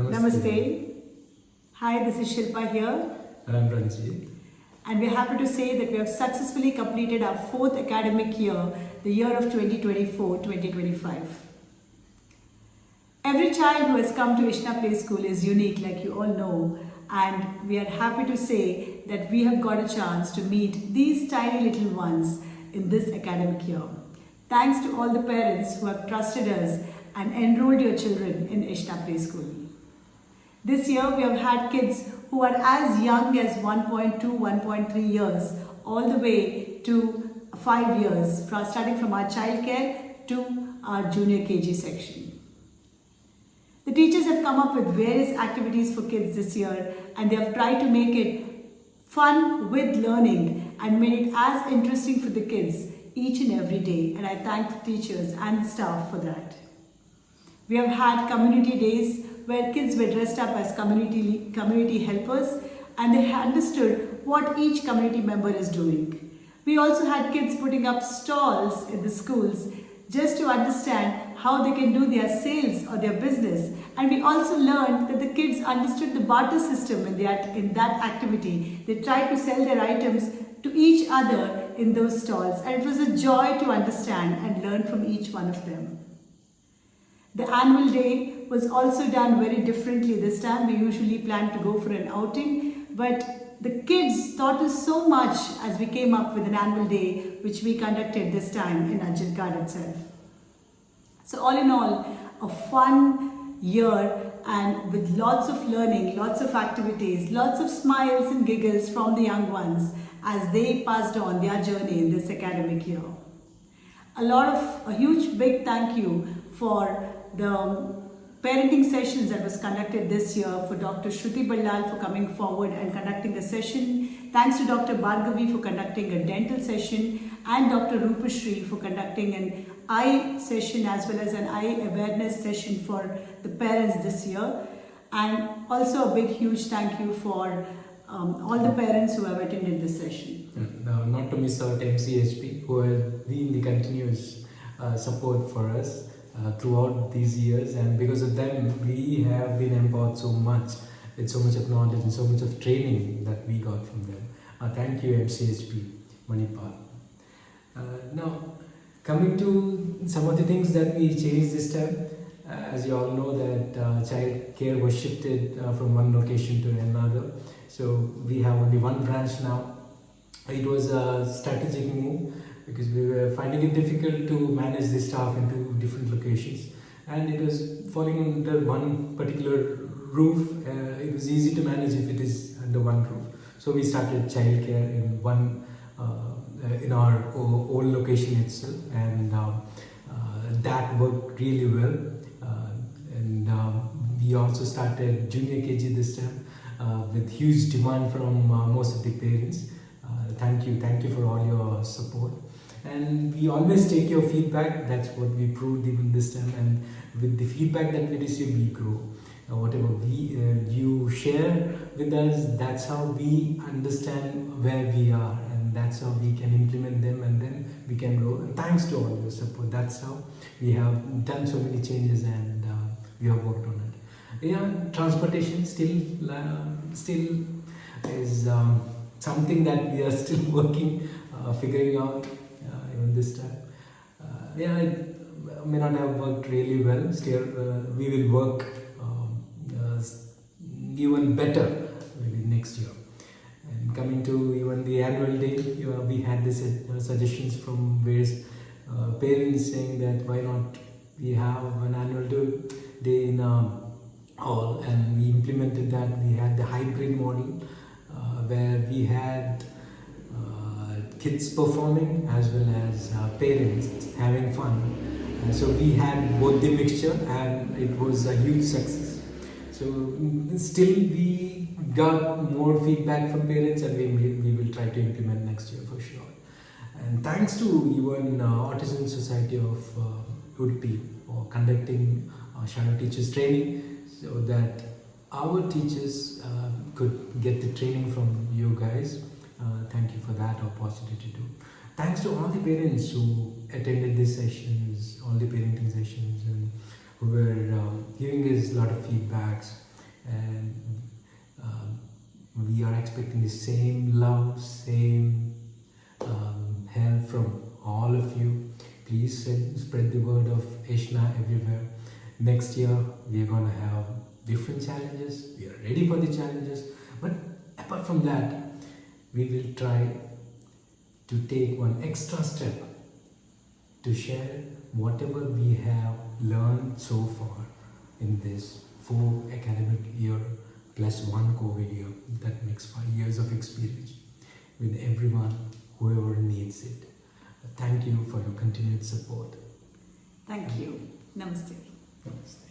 Namaste. Hi, this is Shilpa here. And I'm Ranjit. And we're happy to say that we have successfully completed our fourth academic year, the year of 2024-2025. Every child who has come to Ishna Play School is unique, like you all know. And we are happy to say that we have got a chance to meet these tiny little ones in this academic year. Thanks to all the parents who have trusted us and enrolled your children in Ishna Play School. This year we have had kids who are as young as 1.2, 1.3 years all the way to 5 years, starting from our childcare to our junior KG section. The teachers have come up with various activities for kids this year and they have tried to make it fun with learning and made it as interesting for the kids each and every day, and I thank the teachers and the staff for that. We have had community days where kids were dressed up as community helpers and they understood what each community member is doing. We also had kids putting up stalls in the schools just to understand how they can do their sales or their business. And we also learned that the kids understood the barter system in that activity. They tried to sell their items to each other in those stalls, and it was a joy to understand and learn from each one of them. The annual day was also done very differently this time. We usually plan to go for an outing, but the kids taught us so much as we came up with an annual day which we conducted this time in Ajjankad itself. So all in all, a fun year and with lots of learning, lots of activities, lots of smiles and giggles from the young ones as they passed on their journey in this academic year. A huge big thank you for the parenting sessions that was conducted this year, for Dr. Shruti Ballal for coming forward and conducting a session. Thanks to Dr. Bhargavi for conducting a dental session and Dr. Rupashri for conducting an eye session as well as an eye awareness session for the parents this year. And also a big huge thank you for all the parents who have attended this session. Not to miss out MCHP, who have been the continuous support for us throughout these years, and because of them we have been empowered so much with so much of knowledge and so much of training that we got from them. Thank you MCHP, Manipal. Now coming to some of the things that we changed this time, as you all know that child care was shifted from one location to another, so we have only one branch now. It was a strategic move because we were finding it difficult to manage the staff in two different locations, and it was falling under one particular roof. It was easy to manage if it is under one roof. So we started childcare in our old location itself, and that worked really well. And we also started junior KG this time with huge demand from most of the parents. Thank you for all your support. And we always take your feedback. That's what we proved even this time. And with the feedback that we receive, we grow. Whatever you share with us, that's how we understand where we are, and that's how we can implement them, and then we can grow. And thanks to all your support, that's how we have done so many changes, and we have worked on it. Yeah, transportation still is something that we are still working, figuring out even this time. It may not have worked really well. Still, we will work even better maybe next year. And coming to even the annual day, we had this suggestions from various parents saying that why not we have an annual day in hall, and we implemented that. We had the hybrid model where we had kids performing as well as parents having fun. So we had both the mixture, and it was a huge success. So still we got more feedback from parents, and we will try to implement next year for sure. And thanks to even Autism Society of Udupi for conducting shadow teachers training, so that our teachers could get the training from you guys. Thank you for that opportunity too. Thanks to all the parents who attended these sessions, all the parenting sessions, and who were giving us a lot of feedbacks. we are expecting the same love, same help from all of you. Please spread the word of Ishna everywhere. Next year, we are going to have different challenges. We are ready for the challenges. But apart from that, we will try to take one extra step to share whatever we have learned so far in this 4 academic year plus 1 COVID year. That makes 5 years of experience with everyone, whoever needs it. Thank you for your continued support. Thank you. Namaste. Namaste.